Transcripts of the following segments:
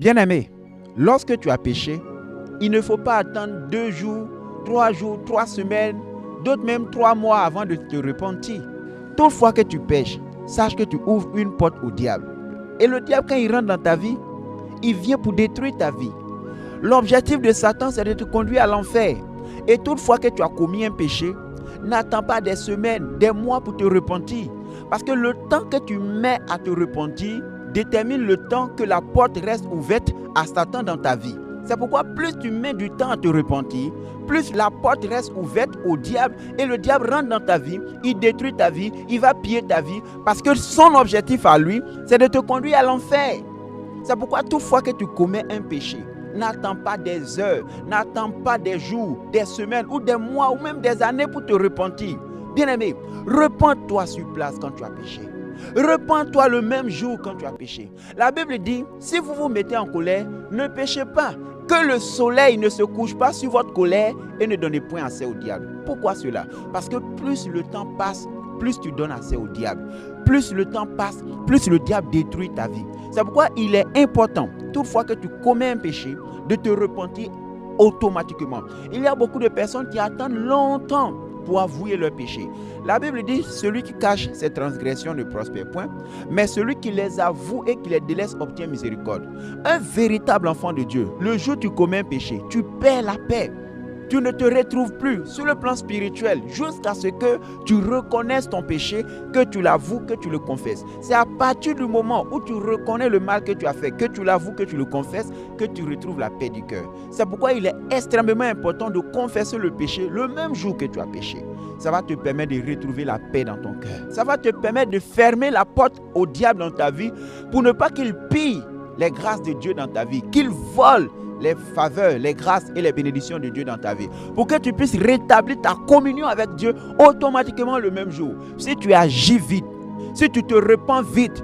Bien-aimé, lorsque tu as péché, il ne faut pas attendre 2 jours, 3 semaines, d'autres même 3 mois avant de te repentir. Toute fois que tu pêches, sache que tu ouvres une porte au diable. Et le diable, quand il rentre dans ta vie, il vient pour détruire ta vie. L'objectif de Satan, c'est de te conduire à l'enfer. Et toutefois que tu as commis un péché, n'attends pas des semaines, des mois pour te repentir. Parce que le temps que tu mets à te repentir détermine le temps que la porte reste ouverte à Satan dans ta vie. C'est pourquoi plus tu mets du temps à te repentir, plus la porte reste ouverte au diable et le diable rentre dans ta vie, il détruit ta vie, il va piller ta vie parce que son objectif à lui, c'est de te conduire à l'enfer. C'est pourquoi toutefois que tu commets un péché, n'attends pas des heures, n'attends pas des jours, des semaines ou des mois ou même des années pour te repentir. Bien-aimé, repens-toi sur place quand tu as péché. Repens-toi le même jour quand tu as péché. La Bible dit, si vous vous mettez en colère, ne péchez pas. Que le soleil ne se couche pas sur votre colère et ne donnez point accès au diable. Pourquoi cela? Parce que plus le temps passe, plus tu donnes accès au diable. Plus le temps passe, plus le diable détruit ta vie. C'est pourquoi il est important, toutefois que tu commets un péché, de te repentir automatiquement. Il y a beaucoup de personnes qui attendent longtemps pour avouer leur péché. La Bible dit, celui qui cache ses transgressions ne prospère point, mais celui qui les avoue et qui les délaisse obtient miséricorde. Un véritable enfant de Dieu, le jour où tu commets un péché, tu perds la paix. Tu ne te retrouves plus sur le plan spirituel jusqu'à ce que tu reconnaisses ton péché, que tu l'avoues, que tu le confesses. C'est à partir du moment où tu reconnais le mal que tu as fait, que tu l'avoues, que tu le confesses, que tu retrouves la paix du cœur. C'est pourquoi il est extrêmement important de confesser le péché le même jour que tu as péché. Ça va te permettre de retrouver la paix dans ton cœur. Ça va te permettre de fermer la porte au diable dans ta vie pour ne pas qu'il pille les grâces de Dieu dans ta vie, qu'il vole les faveurs, les grâces et les bénédictions de Dieu dans ta vie. Pour que tu puisses rétablir ta communion avec Dieu automatiquement le même jour. Si tu agis vite, si tu te repens vite,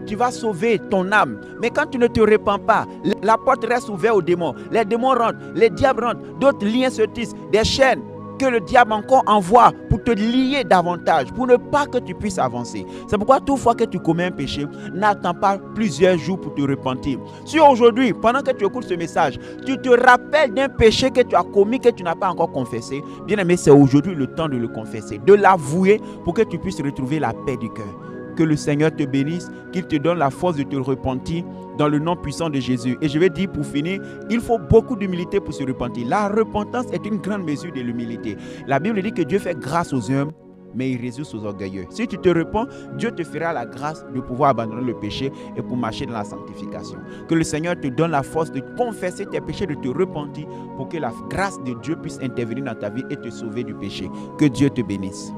tu vas sauver ton âme. Mais quand tu ne te repens pas, la porte reste ouverte aux démons. Les démons rentrent, les diables rentrent, d'autres liens se tissent, des chaînes que le diable encore envoie pour te lier davantage, pour ne pas que tu puisses avancer. C'est pourquoi toutefois que tu commets un péché, n'attends pas plusieurs jours pour te repentir. Si aujourd'hui, pendant que tu écoutes ce message, tu te rappelles d'un péché que tu as commis, que tu n'as pas encore confessé, bien aimé, c'est aujourd'hui le temps de le confesser, de l'avouer pour que tu puisses retrouver la paix du cœur. Que le Seigneur te bénisse, qu'il te donne la force de te repentir dans le nom puissant de Jésus. Et je vais dire pour finir, il faut beaucoup d'humilité pour se repentir. La repentance est une grande mesure de l'humilité. La Bible dit que Dieu fait grâce aux humbles, mais il résout aux orgueilleux. Si tu te repens, Dieu te fera la grâce de pouvoir abandonner le péché et pour marcher dans la sanctification. Que le Seigneur te donne la force de confesser tes péchés, de te repentir pour que la grâce de Dieu puisse intervenir dans ta vie et te sauver du péché. Que Dieu te bénisse.